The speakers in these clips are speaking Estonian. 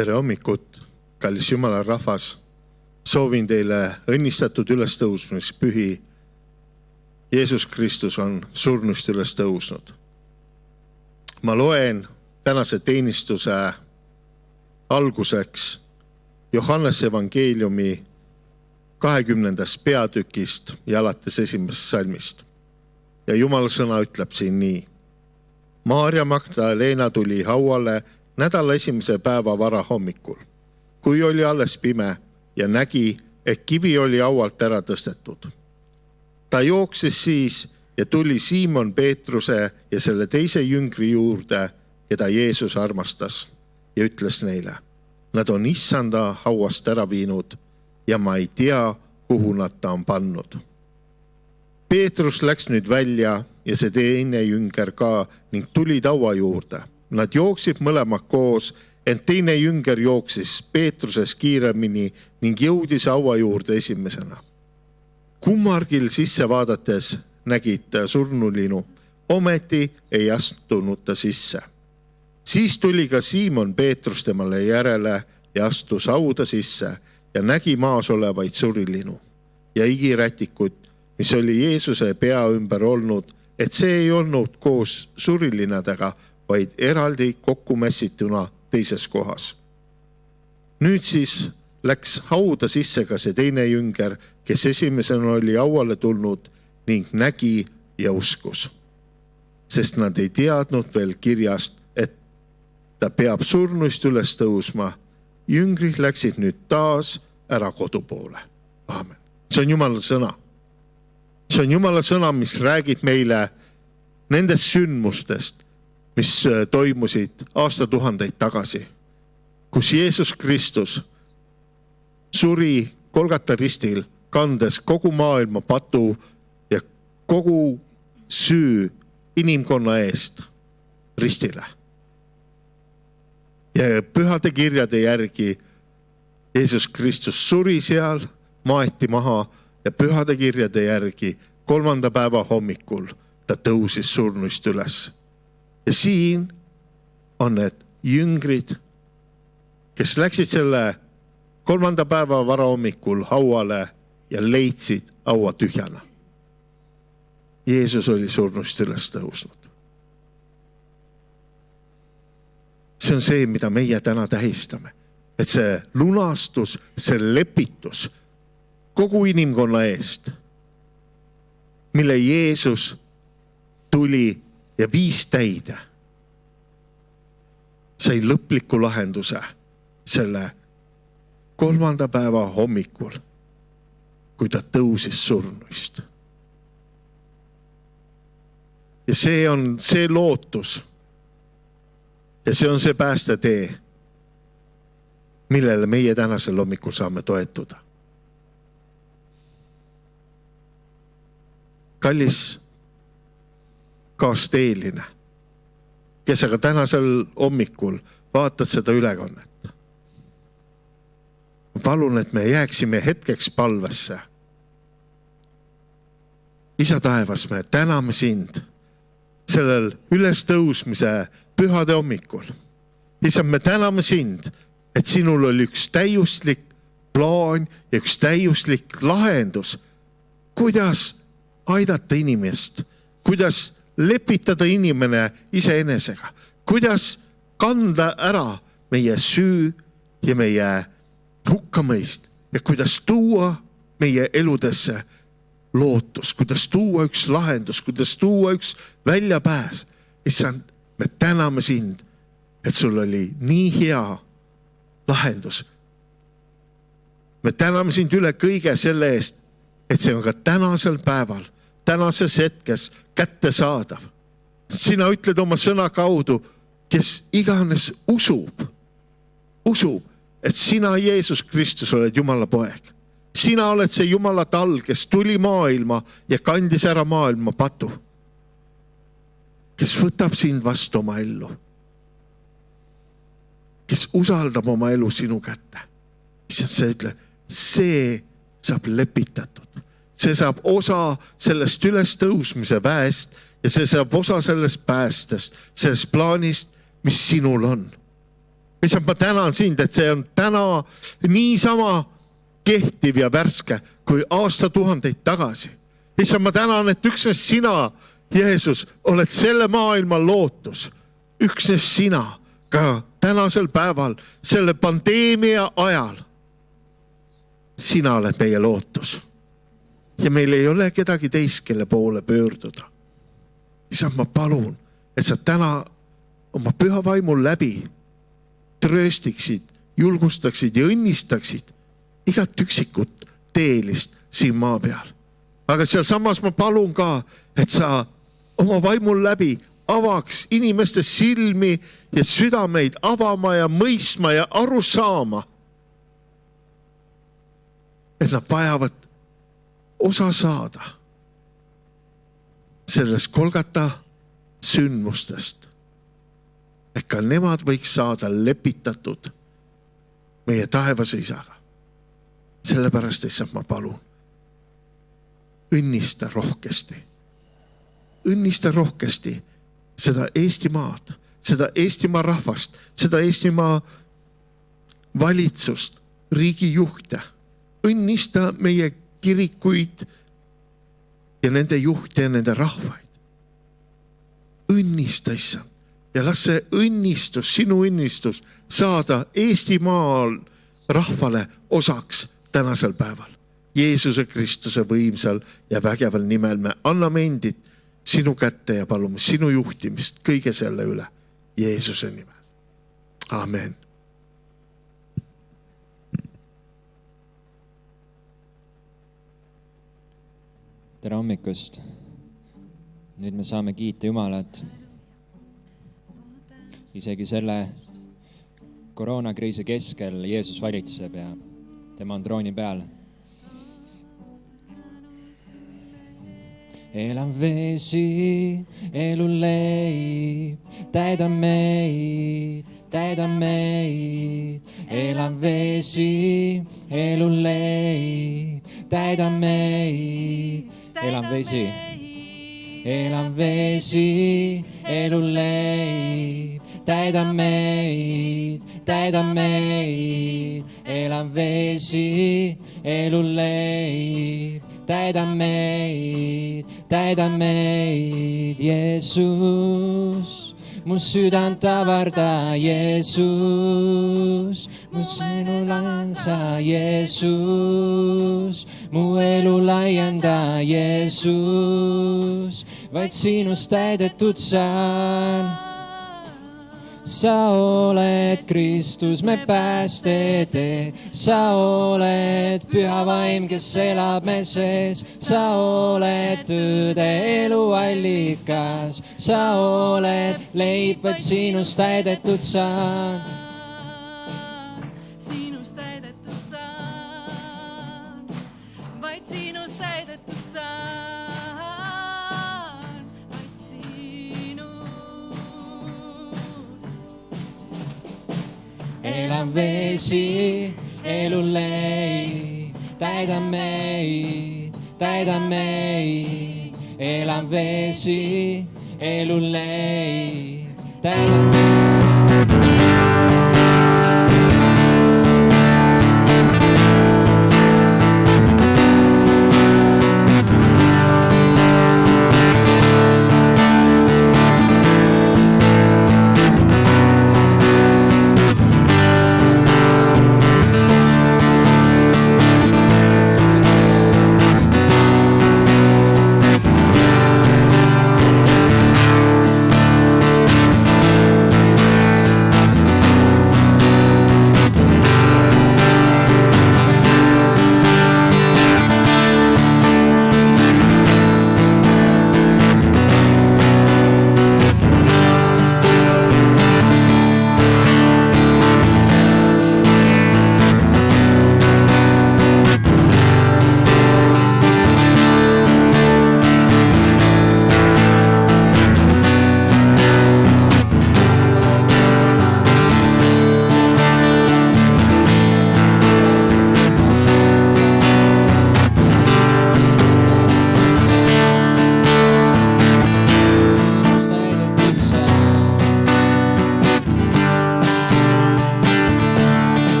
Tere hommikut, kallis Jumala rahvas. Soovin teile õnnistatud ülestõusmispühi. Jeesus Kristus on surnust üles tõusnud. Ma loen tänase teenistuse alguseks Johannese evangeeliumi 20. peatükist ja alates 1. salmist. Ja Jumala sõna ütleb siin nii. Maarja Magdalena tuli hauale nädala esimese päeva vara hommikul, kui oli alles pime ja nägi, et kivi oli haualt ära tõstetud. Ta jooksis siis ja tuli Siimon Peetruse ja selle teise jüngri juurde, keda Jeesus armastas, ja ütles neile, nad on issanda hauast ära viinud ja ma ei tea, kuhu nad ta on pannud. Peetrus läks nüüd välja ja see teine jünger ka ning tuli haua juurde. Nad jooksid mõlemad koos, ent teine jünger jooksis Peetruses kiiremini ning jõudis haua juurde esimesena. Kummargil sisse vaadates nägid surnulinu, ometi ei astunud ta sisse. Siis tuli ka Siimon Peetrus temale järele ja astus hauda sisse ja nägi maas olevaid surilinu ja igirätikut, mis oli Jeesuse pea ümber olnud, et see ei olnud koos surilinadega, vaid eraldi kokku mässituna teises kohas. Nüüd siis läks hauda sisse ka see teine jünger, kes esimesena oli hauale tulnud ning nägi ja uskus. Sest nad ei teadnud veel kirjast, et ta peab surnust üles tõusma. Jüngrid läksid nüüd taas ära kodu poole. Aamen. See on Jumala sõna. See on Jumala sõna, mis räägib meile nendest sündmustest, mis toimusid aastatuhandeid tagasi, kus Jeesus Kristus suri Golgata ristil, kandes kogu maailma patu ja kogu süü inimkonna eest ristile. Ja pühade kirjade järgi Jeesus Kristus suri seal, maeti maha ja pühade kirjade järgi 3. päeva hommikul ta tõusis surnust üles. Ja siin on need jüngrid, kes läksid selle 3. päeva varahommikul hauale ja leidsid haua tühjana. Jeesus oli surnust üles tõusnud. See on see, mida meie täna tähistame. Et see lunastus, see lepitus kogu inimkonna eest, mille Jeesus tuli ja viis täide, sai lõpliku lahenduse selle 3. päeva hommikul, kui ta tõusis surnuist. Ja see on see lootus ja see on see päästetee, millele meie tänasel hommikul saame toetuda. Kallis kaasteeline, kes aga tänasel hommikul vaatad seda ülekannet. Ma palun, et me jääksime hetkeks palvesse. Isa taevas, me täname sind sellel ülestõusmise pühade hommikul. Isa, me täname sind, et sinul oli üks täiuslik plaan ja üks täiuslik lahendus, kuidas aidata inimest, kuidas lepitada inimene iseenesega, kuidas kanda ära meie süü ja meie hukkamõist ja kuidas tuua meie eludesse lootus, kuidas tuua üks lahendus, kuidas tuua üks väljapääs. Issand, me täname sind, et sul oli nii hea lahendus. Me täname sind üle kõige selle eest, et see on ka tänasel päeval, tänases hetkes kätte saadav. Sina ütled oma sõna kaudu, kes iganes usub, et sina, Jeesus Kristus, oled Jumala poeg. Sina oled see Jumala tal, kes tuli maailma ja kandis ära maailma patu. Kes võtab sind vastu oma ellu. Kes usaldab oma elu sinu kätte. See ütleb, see saab lepitatud. See saab osa sellest ülestõusmise väest ja see saab osa sellest päästest, sellest plaanist, mis sinul on. issand, ma tänan sind, et see on täna niisama kehtiv ja värske kui aastatuhandeid tagasi. issand, ma tänan, et üksnes sina, Jeesus, oled selle maailma lootus. Üksnes sina ka tänasel päeval, selle pandeemia ajal. Sina oled meie lootus. Ja meil ei ole kedagi teist, kelle poole pöörduda. Issand, ma palun, et sa täna oma püha vaimul läbi trööstiksid, julgustaksid ja õnnistaksid igat üksikut teelist siin maa peal. Aga seal samas ma palun ka, et sa oma vaimul läbi avaks inimeste silmi ja südameid avama ja mõistma ja aru saama, et nad vajavad osa saada sellest Golgata sündmustest. Et ka nemad võiks saada lepitatud meie taevase isaga. Sellepärast, issand, ma palun, õnnista rohkesti. Õnnista rohkesti seda Eestimaad, seda Eestimaa rahvast, seda Eestimaa valitsust, riigijuhte. Õnnista meie kirikuid ja nende juhte ja nende rahvaid. Õnnista, issand. Ja las see õnnistus, sinu õnnistus saada Eestimaal rahvale osaks tänasel päeval. Jeesuse Kristuse võimsal ja vägeval nimel me anname endid sinu kätte ja palume sinu juhtimist kõige selle üle Jeesuse nimel. Amen. Tere hommikust. Nüüd me saame kiita Jumalat. Isegi selle koroonakriisi keskel Jeesus valitseb ja tema on trooni peal. Elav vesi, elu leib, täida meid. Elav vesi, elu leib, täida meid. Elav vesi, elu leib, täida meid. Elav vesi, elu leib, täida meid, Jeesus. Mu südant avarda, Jeesus, mu sinu lansa, Jeesus, mu elu laienda, Jeesus, vaid sinust täidetud saan. Sa oled Kristus, me päästetee, sa oled püha vaim, kes elab me sees, sa oled tõde eluallikas, sa oled leib, vaid sinust täidetud saan. Sinust täidetud saan, vaid sinust täidetud saan, vaid sinust. Elav vesi, elu leib, täida meid. Elav vesi, elu leib, täida meid.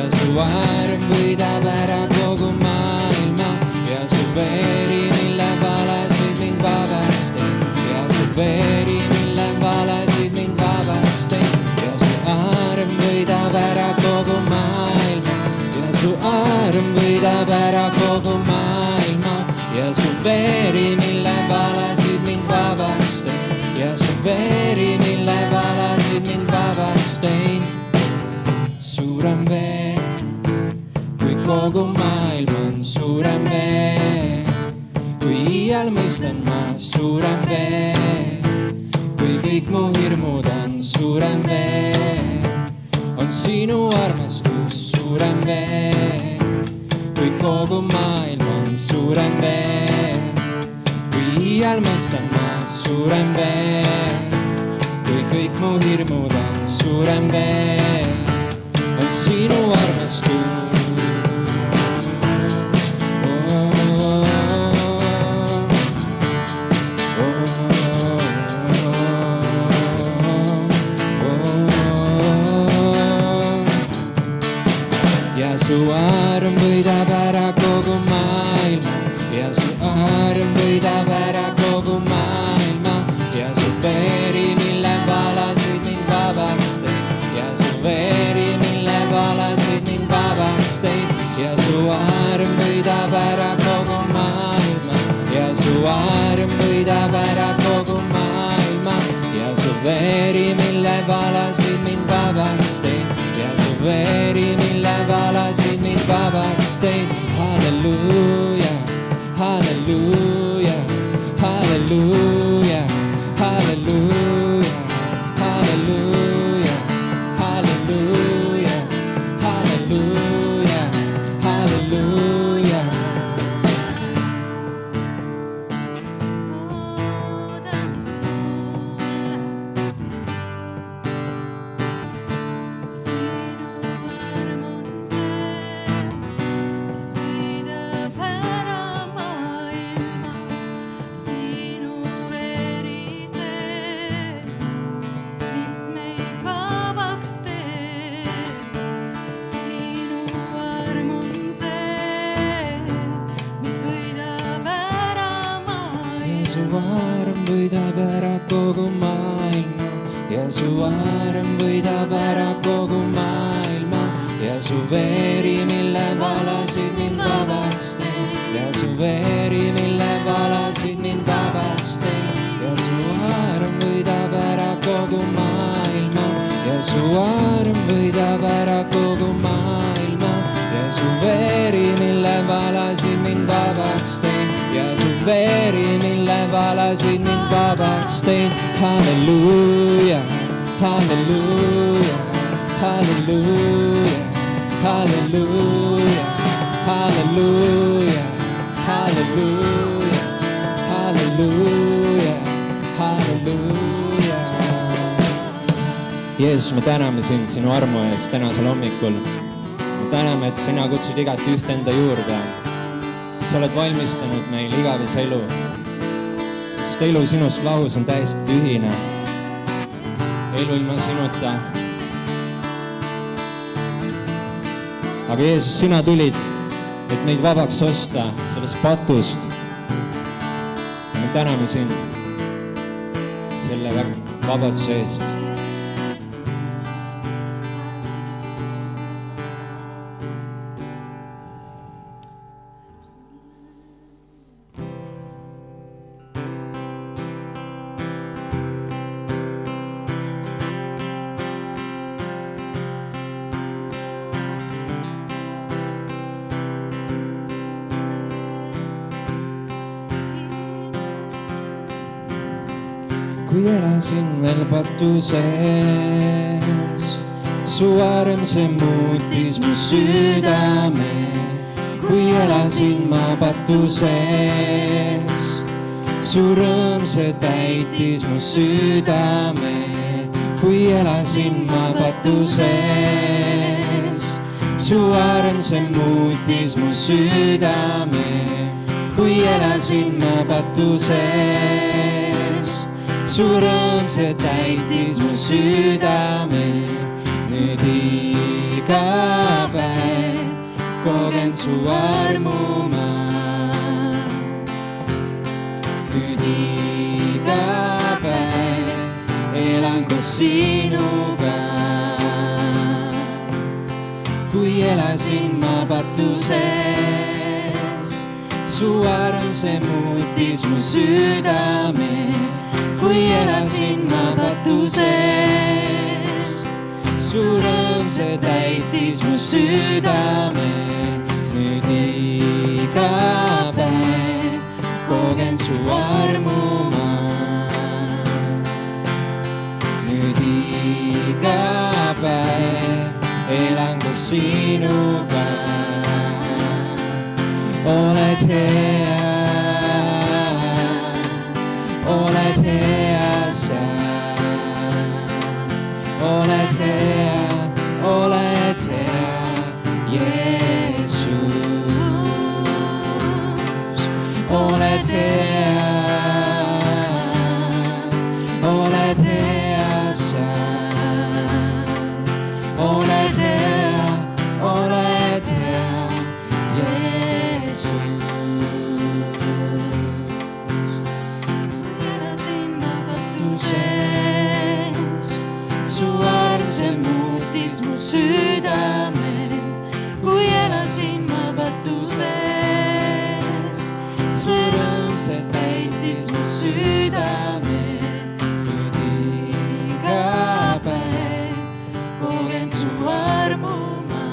ja su arm võidab ära kogu maailma ja su veri, mille valasid mind vabaks teed ja su veri, mille valasid mind vabaks teed ja su arm võidab ära kogu maailma ja su arm võidab ära kogu maailma ja su veri, mille valasid mind vabaks teed ja su veri, mille valasid mind vabaks teed. Suurem veel, kui kogu maailm on suurem veel, kui iial mõistan ma suurem veel, kui kõik mu hirmud on suurem veel, on sinu armastus suurem veel, kui kogu maailm on suurem veel, kui iial mõistan ma suurem veel, kui kõik mu hirmud on suurem veel, on sinu armastus. Ja su arm võidab ära kogu maailma ja su arm võidab ära kogu maailma ja su veri, mille valasid mind vabaks teed ja su veri, mille valasid mind vabaks teed ja su arm võidab ära kogu maailma ja su arm võidab ära kogu maailma ja su veri, mille valasid mind vabaks teed ja su veri, mille valasid mind vabaks teed. Halleluuja, halleluuja, halleluuja, halleluuja, halleluuja, halleluuja, halleluuja, halleluuja. Su arm võidab ära kogu maailma ja su arm võidab ära kogu maailma ja su veri, mille valasid mind vabaks teed ja su veri, mille valasid mind vabaks teed ja su arm võidab ära kogu maailma ja su arm võidab ära kogu maailma ja su veri, mille valasid mind vabaks teed ja su veri, mille valasid mind vabaks teed. Halleluuja, halleluuja, halleluuja, halleluuja, halleluuja, halleluuja, halleluuja, halleluuja. Jeesus, me täname sind sinu armu eest tänasel hommikul. Me täname, et sina kutsud igat üht enda juurde. Sa oled valmistanud meil igavese elu, sest elu sinust lahus on täiesti tühine. Elu ilma sinuta. Aga Jeesus, sina tulid, et meid vabaks osta sellest patust. Me täname sind selle vabaduse eest. Kui elasin veel patu sees, su arm see muutis mu südame. Kui elasin ma patu sees, su rõõm see täitis mu südame. Kui elasin ma patu sees, su arm see muutis mu südame. Kui elasin ma patu sees, su rõõm see täitis mu südame. Nüüd iga päev kogen su armu ma. Nüüd iga päev elan koos sinuga. Kui elasin ma patuses, su arm see muutis mu südame. Kui elasin ma patuses, su rõõm see täitis mu südame. Nüüd iga päev kogen su armu ma. Nüüd iga päev elan koos sinuga. Oled hea sa. Oled hea, Jeesus. Oled hea sa. Oled hea, Jeesus. Elasin ma patuses, su arm see muutis mu südame. Kui elasin ma patuses, su rõõm see täitis mu südame. Nüüd iga päev kogen su armu ma.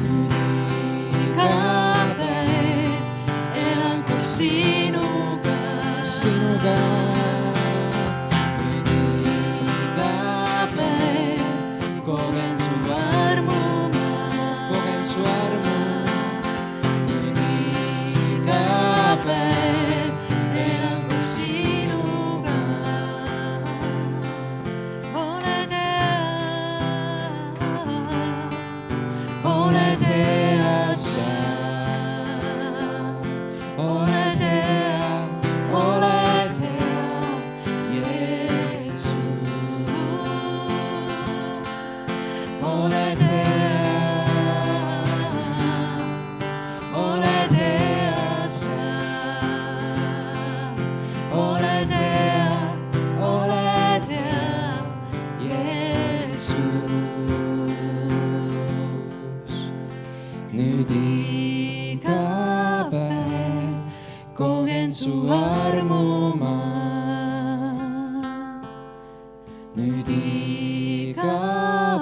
Nüüd iga päev elan koos sinuga. Nüüd iga päev kogen su armu ma. Nüüd iga päev elan koos sinuga. Oled hea sa. Oled hea, Jeesus. Oled hea sa. Oled hea, Jeesus. Nüüd iga päev kogen su armu ma. Nüüd iga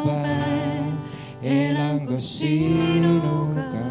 päev elan koos sinuga.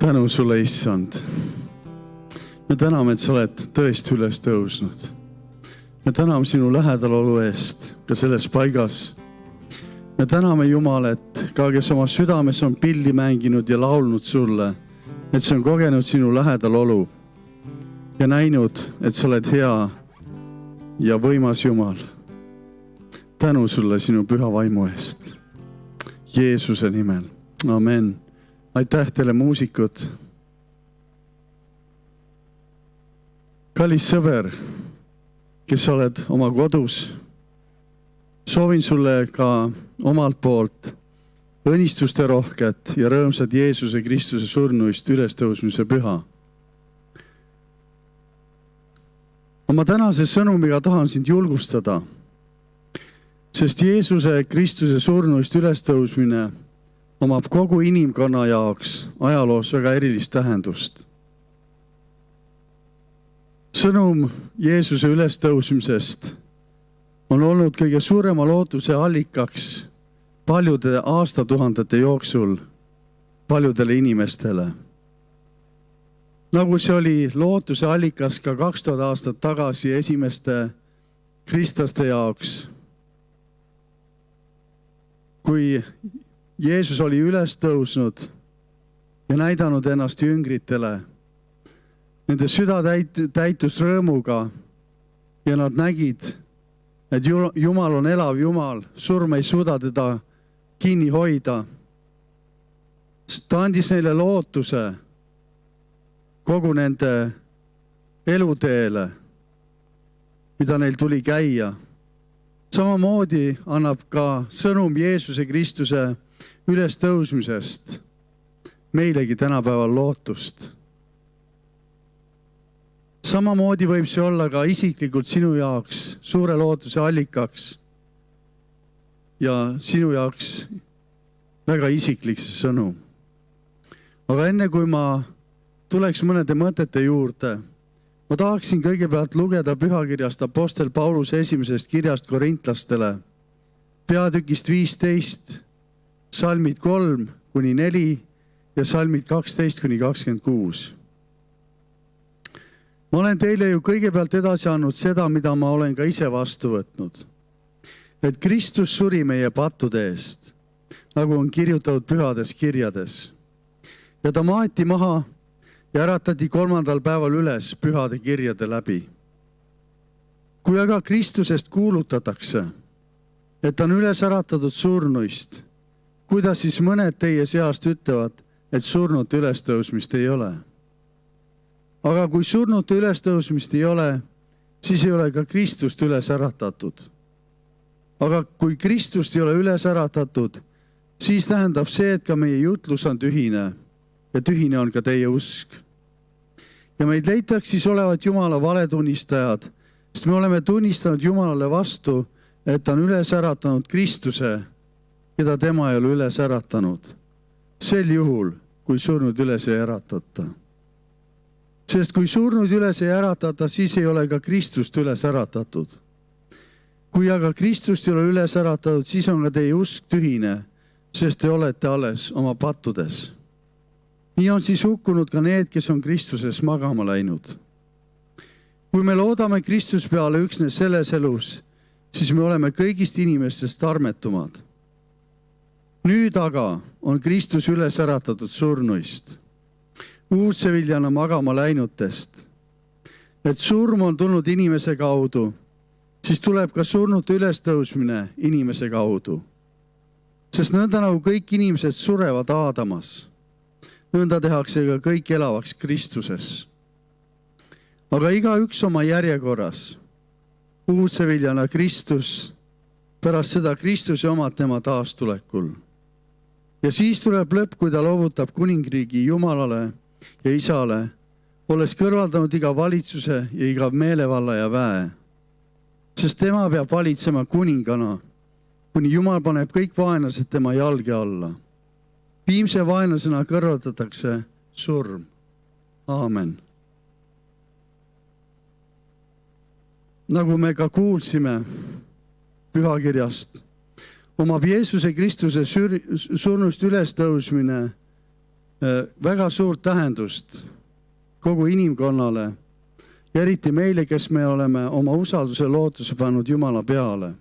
Tänu sulle, Issand. Me täname, et sa oled tõesti üles tõusnud. Me täname sinu lähedalolu eest ka selles paigas. Me täname Jumal, et ka kes oma südames on pilli mänginud ja laulnud sulle, et see on kogenud sinu lähedalolu ja näinud, et sa oled hea ja võimas Jumal. Tänu sulle sinu püha vaimu eest. Jeesuse nimel. Amen. Aitäh teile muusikud. Kallis sõber, kes sa oled oma kodus, soovin sulle ka omalt poolt õnnistuste rohket ja rõõmsat Jeesuse Kristuse surnuist ülestõusmise püha. Oma tänase sõnumiga tahan sind julgustada, sest Jeesuse Kristuse surnuist ülestõusmine omab kogu inimkonna jaoks ajaloos väga erilist tähendust. Sõnum Jeesuse ülestõusmisest on olnud kõige suurema lootuse allikaks paljude aastatuhandete jooksul paljudele inimestele. Nagu see oli lootuse allikas ka 2000 aastat tagasi esimeste kristlaste jaoks, kui Jeesus oli üles tõusnud ja näidanud ennast jüngritele, nende süda täitus rõõmuga ja nad nägid, et Jumal on elav Jumal, surm ei suuda teda kinni hoida. Ta andis neile lootuse kogu nende eluteele, mida neil tuli käia. Samamoodi annab ka sõnum Jeesuse Kristuse ülestõusmisest meilegi tänapäeval lootust. Samamoodi võib see olla ka isiklikult sinu jaoks suure lootuse allikaks ja sinu jaoks väga isiklik see sõnum. Aga enne kui ma tuleks mõnede mõtete juurde, ma tahaksin kõigepealt lugeda pühakirjast Apostel Pauluse esimesest kirjast korintlastele, peatükist 15, salmid 3-4 ja salmid 12-26. Ma olen teile ju kõigepealt edasi andnud seda, mida ma olen ka ise vastu võtnud. Et Kristus suri meie pattude eest, nagu on kirjutatud pühades kirjades. Ja ta maeti maha ja äratati 3. päeval üles pühade kirjade läbi. Kui aga Kristusest kuulutatakse, et ta on üles äratatud surnuist, kuidas siis mõned teie seast ütlevad, et surnute ülestõusmist ei ole? Aga kui surnute ülestõusmist ei ole, siis ei ole ka Kristust üles äratatud. Aga kui Kristust ei ole üles äratatud, siis tähendab see, et ka meie jutlus on tühine ja tühine on ka teie usk. Ja meid leitaks siis olevat Jumala valetunnistajad, sest me oleme tunnistanud Jumalale vastu, et ta on üles äratanud Kristuse, keda tema ei ole üles äratanud. Sel juhul, kui surnud üles ei äratata. Sest kui surnud üles ei äratata, siis ei ole ka Kristust üles äratatud. Kui aga Kristust ei ole üles äratatud, siis on ka teie usk tühine, sest te olete alles oma pattudes. Nii on siis hukkunud ka need, kes on Kristuses magama läinud. Kui me loodame Kristus peale üksnes selles elus, siis me oleme kõigist inimestest armetumad. Nüüd aga on Kristus üles äratatud surnuist, uudseviljana magama läinutest. Et surm on tulnud inimese kaudu, siis tuleb ka surnute ülestõusmine inimese kaudu. Sest nõnda nagu kõik inimesed surevad Aadamas, nõnda tehakse ka kõik elavaks Kristuses. Aga igaüks oma järjekorras, uudseviljana Kristus, pärast seda Kristuse omad tema taastulekul. Ja siis tuleb lõpp, kui ta loovutab kuningriigi Jumalale ja Isale, olles kõrvaldanud iga valitsuse ja iga meelevalla ja väe. Sest tema peab valitsema kuningana, kuni Jumal paneb kõik vaenlased tema jalge alla. Viimse vaenlasena kõrvaldatakse surm. Aamen. Nagu me ka kuulsime pühakirjast, omab Jeesuse Kristuse surnust ülestõusmine väga suurt tähendust kogu inimkonnale ja eriti meile, kes me oleme oma usalduse lootuse pannud Jumala peale.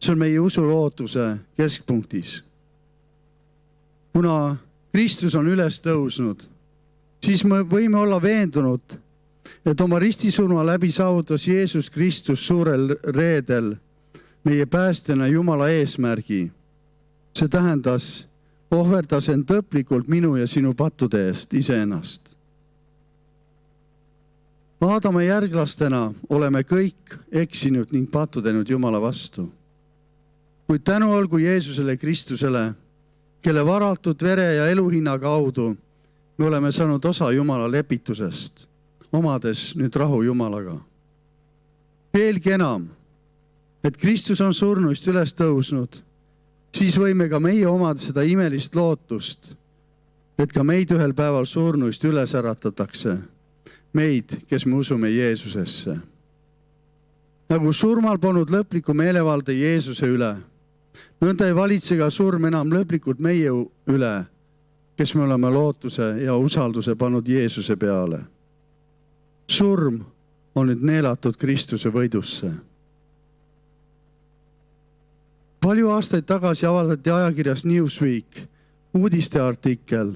See on meie usu lootuse keskpunktis. Kuna Kristus on üles tõusnud, siis me võime olla veendunud, et oma ristisurma läbi saavutas Jeesus Kristus suurel reedel meie päästjana Jumala eesmärgi. See tähendas, ohverdas end lõplikult minu ja sinu pattude eest iseennast. Aadama järglastena oleme kõik eksinud ning pattu teinud Jumala vastu. Kuid tänu olgu Jeesusele Kristusele, kelle varatud vere ja eluhinna kaudu me oleme saanud osa Jumala lepitusest, omades nüüd rahu Jumalaga. Veelgi enam, et Kristus on surnuist üles tõusnud, siis võime ka meie omada seda imelist lootust, et ka meid ühel päeval surnuist üles äratatakse, meid, kes me usume Jeesusesse. Nagu surmal polnud lõplikku meelevalde Jeesuse üle, nõnda ei valitse ka surm enam lõplikult meie üle, kes me oleme lootuse ja usalduse pannud Jeesuse peale. Surm on nüüd neelatud Kristuse võidusse. Palju aastaid tagasi avaldati ajakirjas Newsweek uudisteartikkel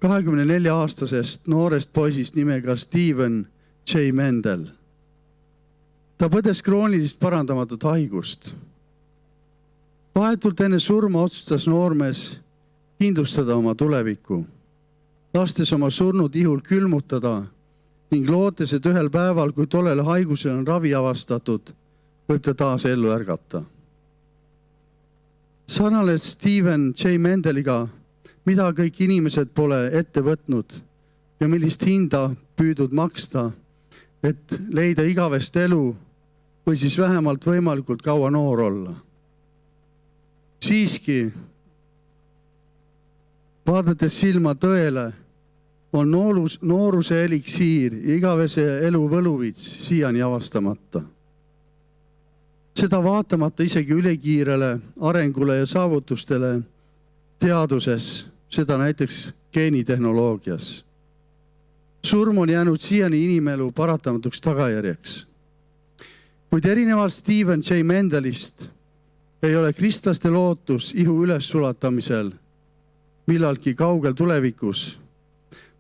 24-aastasest noorest poisist nimega Stephen J. Mendel. Ta põdes kroonilist parandamatut haigust. Vahetult enne surma otsustas noormees kindlustada oma tulevikku, lastes oma surnud ihul külmutada ning lootes, et ühel päeval, kui tollele haigusele on ravi avastatud, võib ta taas ellu ärgata. Sarnales Stephen J. Mendeliga, mida kõik inimesed pole ette võtnud ja millist hinda püüdud maksta, et leida igavest elu või siis vähemalt võimalikult kaua noor olla. Siiski, vaadates silma tõele, on nooruse eliksiir ja igavese elu võluvits siiani avastamata. Seda vaatamata isegi ülekiirele arengule ja saavutustele teaduses, seda näiteks geenitehnoloogias. Surm on jäänud siiani inimelu paratamatuks tagajärjeks. Kuid erinevalt Stephen J. Mendelist ei ole kristlaste lootus ihu üles sulatamisel millalgi kaugel tulevikus,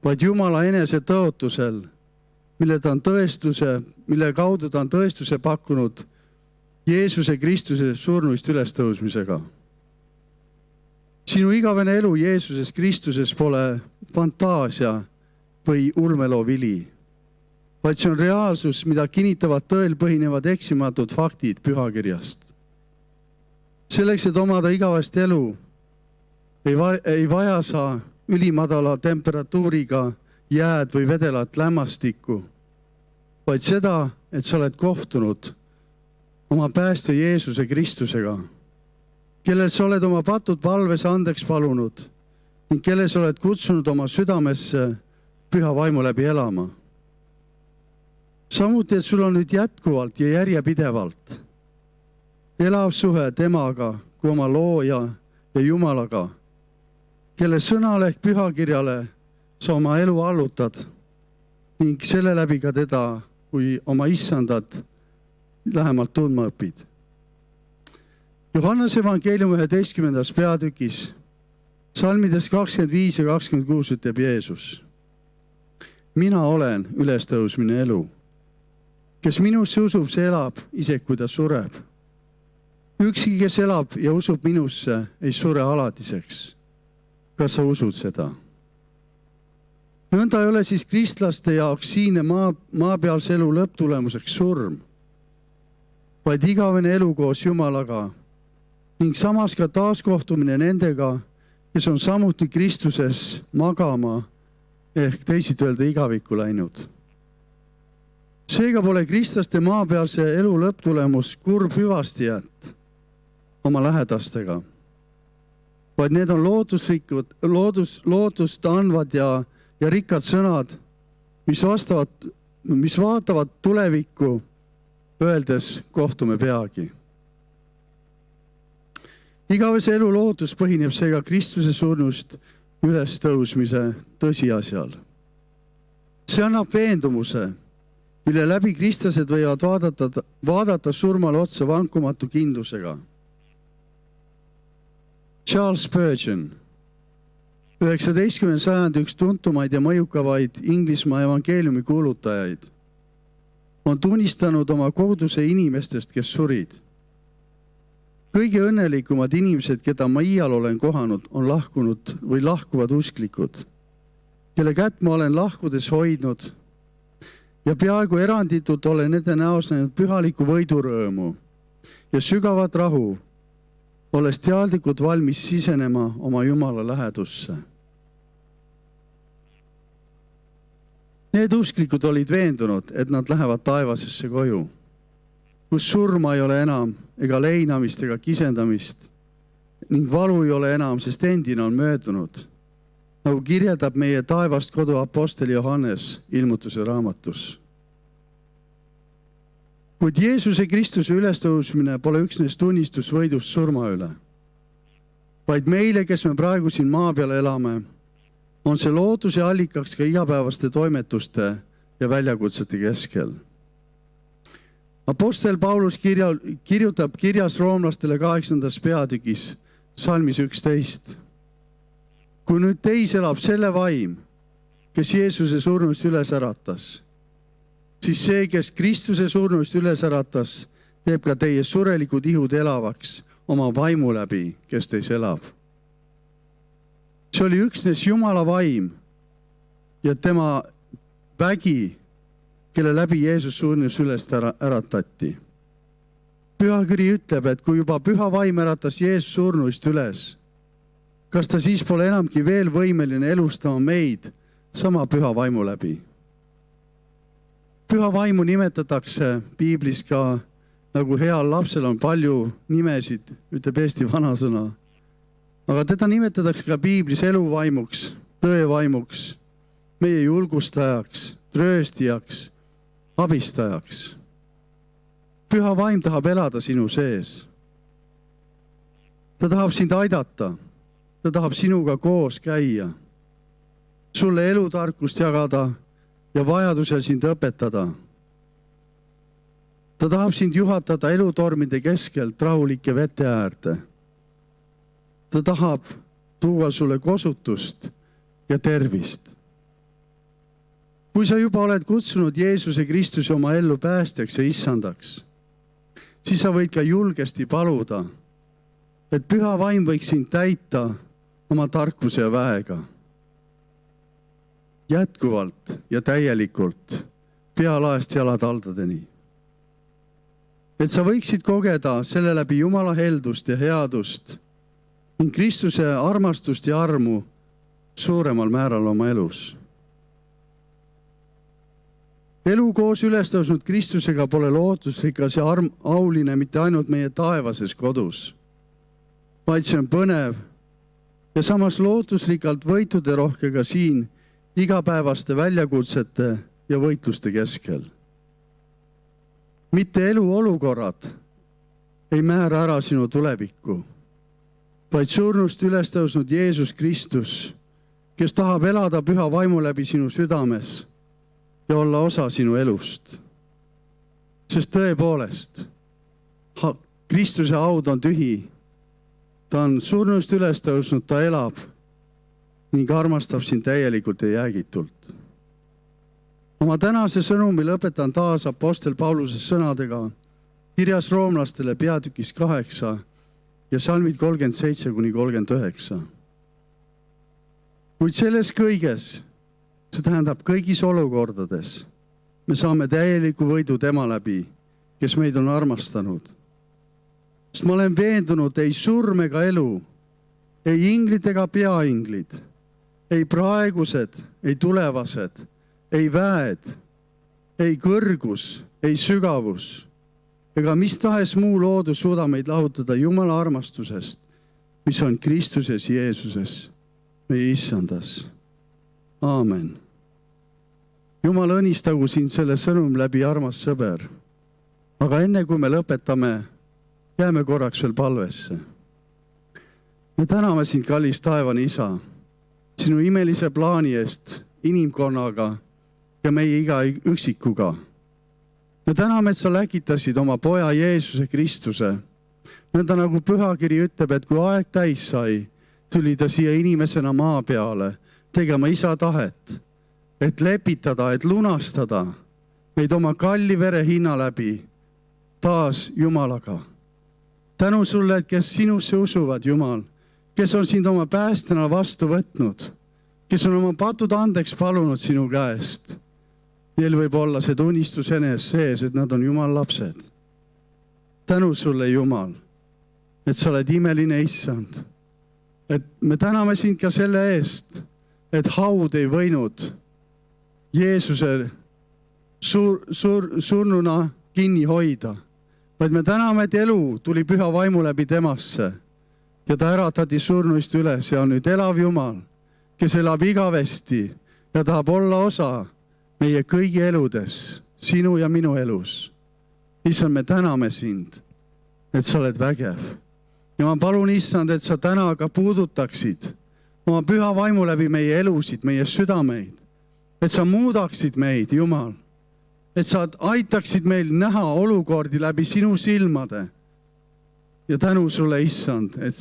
vaid Jumala enese tõotusel, mille kaudu ta on tõestuse pakkunud Jeesuse Kristuse surnuist ülestõusmisega. Sinu igavene elu Jeesuses Kristuses pole fantaasia või ulmeloo vili, vaid see on reaalsus, mida kinnitavad tõel põhinevad eksimatud faktid pühakirjast. Selleks, et omada igavest elu, ei vaja sa ülimadala temperatuuriga jääd või vedelat lämmastikku, vaid seda, et sa oled kohtunud oma päästja Jeesuse Kristusega, kellel sa oled oma patud palves andeks palunud ning kelle sa oled kutsunud oma südamesse püha vaimu läbi elama. Samuti, et sul on nüüd jätkuvalt ja järjepidevalt elav suhe temaga kui oma looja ja Jumalaga, kelle sõnale ehk pühakirjale sa oma elu allutad ning selle läbi ka teda kui oma issandat lähemalt tundma õpid. Johannese evangeeliumi 11. peatükis salmides 25 ja 26 ütleb Jeesus: mina olen ülestõusmine elu. Kes minusse usub, see elab, isegi kui ta sureb. Ükski, kes elab ja usub minusse, ei sure alatiseks. Kas sa usud seda? Nõnda ei ole siis kristlaste jaoks siinne maapealse elu lõpptulemuseks surm, vaid igavene elu koos Jumalaga ning samas ka taaskohtumine nendega, kes on samuti Kristuses magama ehk teisiti öelda igavikku läinud. Seega pole kristlaste maapealse elu lõpptulemus kurb hüvastijät oma lähedastega, vaid need on lootust andvad ja rikkad sõnad, mis vaatavad tulevikku, öeldes kohtume peagi. Igavese elu lootus põhineb seega Kristuse surnust ülestõusmise tõsiasjal. See annab veendumuse, mille läbi kristlased võivad vaadata surmale otsa vankumatu kindlusega. Charles Spurgeon, 19. sajandi üks tuntumaid ja mõjukavaid Inglismaa evangeeliumi kuulutajaid, on tunnistanud oma koguduse inimestest, kes surid. Kõige õnnelikumad inimesed, keda ma iial olen kohanud, on lahkunud või lahkuvad usklikud, kelle kätt ma olen lahkudes hoidnud ja peaaegu eranditult olen nende näos näinud pühalikku võidurõõmu ja sügavat rahu, olles teadlikult valmis sisenema oma Jumala lähedusse. Need usklikud olid veendunud, et nad lähevad taevasesse koju, kus surma ei ole enam ega leinamist ega kisendamist ning valu ei ole enam, sest endine on möödunud, nagu kirjeldab meie taevast kodu Apostel Johannes Ilmutuse raamatus. Kuid Jeesuse Kristuse ülestõusmine pole üksnes tunnistus võidust surma üle, vaid meile, kes me praegu siin maa peal elame, on see lootuse allikaks ka igapäevaste toimetuste ja väljakutsete keskel. Apostel Paulus kirjutab kirjas roomlastele 8. peatükis salmis 11. Kui nüüd teis elab selle vaim, kes Jeesuse surnuist üles äratas, siis see, kes Kristuse surnuist üles äratas, teeb ka teie surelikud ihud elavaks oma vaimu läbi, kes teis elab. See oli üksnes Jumala vaim ja tema vägi, kelle läbi Jeesus surnuist üles äratati. Pühakiri ütleb, et kui juba püha vaim äratas Jeesus surnuist üles, kas ta siis pole enamgi veel võimeline elustama meid sama püha vaimu läbi? Püha vaimu nimetatakse piiblis ka, nagu heal lapsel on palju nimesid, ütleb eesti vanasõna. Aga teda nimetatakse ka piiblis eluvaimuks, tõevaimuks, meie julgustajaks, trööstijaks, abistajaks. Püha vaim tahab elada sinu sees. Ta tahab sind aidata. Ta tahab sinuga koos käia, sulle elutarkust jagada ja vajadusel sind õpetada. Ta tahab sind juhatada elutormide keskelt rahulike vete äärde. Ta tahab tuua sulle kosutust ja tervist. Kui sa juba oled kutsunud Jeesuse Kristuse oma ellu päästjaks ja issandaks, siis sa võid ka julgesti paluda, et püha vaim võiks sind täita oma tarkuse ja väega. Jätkuvalt ja täielikult pealaest jalataldadeni. Et sa võiksid kogeda selle läbi Jumala heldust ja headust ning Kristuse armastust ja armu suuremal määral oma elus. Elu koos ülestõusnud Kristusega pole lootusrikas ja auline mitte ainult meie taevases kodus, vaid see on põnev ja samas lootusrikalt võitude rohkega siin igapäevaste väljakutsete ja võitluste keskel. Mitte eluolukorrad ei määra ära sinu tulevikku, vaid surnust ülestõusnud Jeesus Kristus, kes tahab elada püha vaimu läbi sinu südames ja olla osa sinu elust. Sest tõepoolest, Kristuse haud on tühi. Ta on surnust üles tõusnud, ta elab ning armastab sind täielikult ja jäägitult. Oma tänase sõnumi lõpetan taas Apostel Pauluse sõnadega kirjas roomlastele peatükis 8 ja salmid 37-39. Kuid selles kõiges, see tähendab kõigis olukordades, me saame täieliku võidu tema läbi, kes meid on armastanud. Sest ma olen veendunud, ei surm ega elu, ei inglid ega peainglid, ei praegused, ei tulevased, ei väed, ei kõrgus, ei sügavus, ega mis tahes muu loodus suuda meid lahutada Jumala armastusest, mis on Kristuses Jeesuses, meie issandas. Aamen. Jumal õnnistagu sind selle sõnum läbi, armas sõber. Aga enne kui me lõpetame, jääme korraks veel palvesse. Me täname sind, kallis taevane isa, sinu imelise plaani eest inimkonnaga ja meie iga üksikuga. Me täname, et sa läkitasid oma poja Jeesuse Kristuse. Nõnda nagu pühakiri ütleb, et kui aeg täis sai, tuli ta siia inimesena maa peale tegema isa tahet, et lepitada, et lunastada meid oma kalli vere hinna läbi taas Jumalaga. Tänu sulle, et kes sinusse usuvad, Jumal, kes on sind oma päästjana vastu võtnud, kes on oma patud andeks palunud sinu käest Neil võib olla see tunnistus enes sees, et nad on Jumala lapsed. Tänu sulle, Jumal, et sa oled imeline Issand. Et me täname sind ka selle eest, et haud ei võinud Jeesuse surnuna kinni hoida, vaid me täname, et elu tuli Püha Vaimu läbi temasse ja ta äratati surnuist üles ja on nüüd elav Jumal, kes elab igavesti ja tahab olla osa meie kõigi eludes, sinu ja minu elus. Issand, me täname sind, et sa oled vägev. Ja ma palun, Issand, et sa täna ka puudutaksid oma Püha Vaimu läbi meie elusid, meie südameid. Et sa muudaksid meid, Jumal. Et sa aitaksid meil näha olukordi läbi sinu silmade. Ja tänu sulle, Issand, et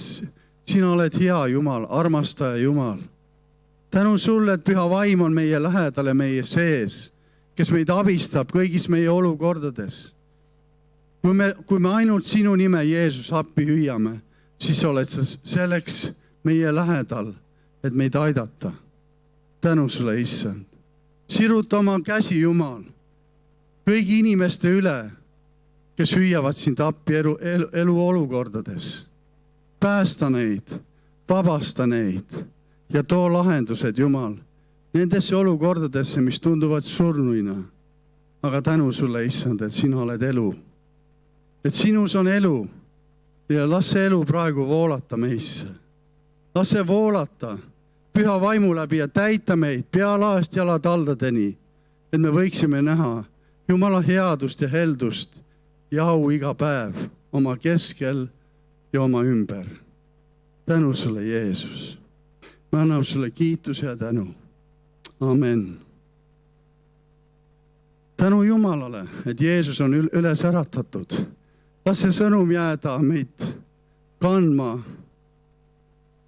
sina oled hea Jumal, armastaja Jumal. Tänu sulle, et Püha Vaim on meie lähedale, meie sees, kes meid abistab kõigis meie olukordades. Kui me ainult sinu nime Jeesus appi hüüame, siis oled sa selleks meie lähedal, et meid aidata. Tänu sulle, Issand. Siruta oma käsi, Jumal, kõigi inimeste üle, kes hüüavad sind appi elu olukordades. Päästa neid, vabasta neid ja too lahendused, Jumal, nendesse olukordadesse, mis tunduvad surnuina. Aga tänu sulle, Issand, et sina oled elu. Et sinus on elu ja las see elu praegu voolata meisse. Las see voolata Püha Vaimu läbi ja täita meid pealaest jalataldadeni, et me võiksime näha Jumala headust ja heldust ja au iga päev oma keskel ja oma ümber. Tänu sulle, Jeesus. Me anname sulle kiituse ja tänu. Amen. Tänu Jumalale, et Jeesus on üles äratatud. Las see sõnum jääda meid kandma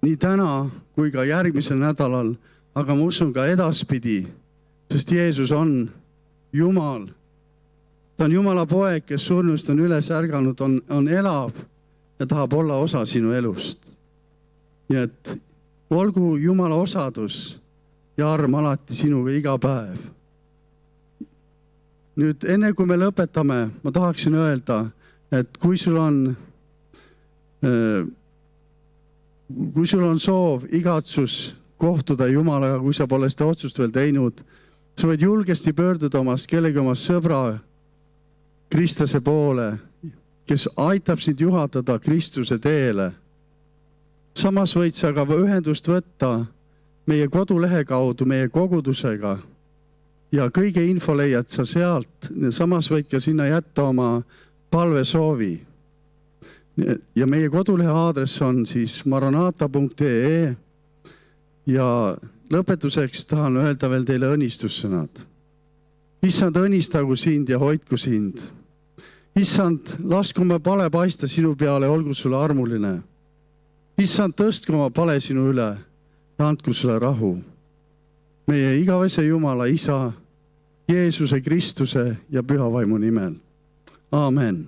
nii täna kui ka järgmisel nädalal, aga ma usun ka edaspidi, sest Jeesus on Jumal. Ta on Jumala poeg, kes surnust on üles ärganud, on elav ja tahab olla osa sinu elust. Nii et olgu Jumala osadus ja arm alati sinuga iga päev. Nüüd enne kui me lõpetame, ma tahaksin öelda, et kui sul on soov, igatsus kohtuda Jumalaga, kui sa pole seda otsust veel teinud, sa võid julgesti pöörduda kellegi oma sõbra Kristuse poole, kes aitab sind juhatada Kristuse teele. Samas võid sa ka ühendust võtta meie kodulehe kaudu, meie kogudusega ja kõige info leiad sa sealt. Samas võid ka sinna jätta oma palvesoovi. Ja meie kodulehe aadress on siis maranata.ee ja lõpetuseks tahan öelda veel teile õnnistussõnad. Issand, õnnistagu sind ja hoidku sind. Issand, lasku oma pale paista sinu peale, olgu sulle armuline. Issand, tõstku oma pale sinu üle ja andku sulle rahu. Meie igavese Jumala, Isa, Jeesuse Kristuse ja Püha Vaimu nimel. Aamen.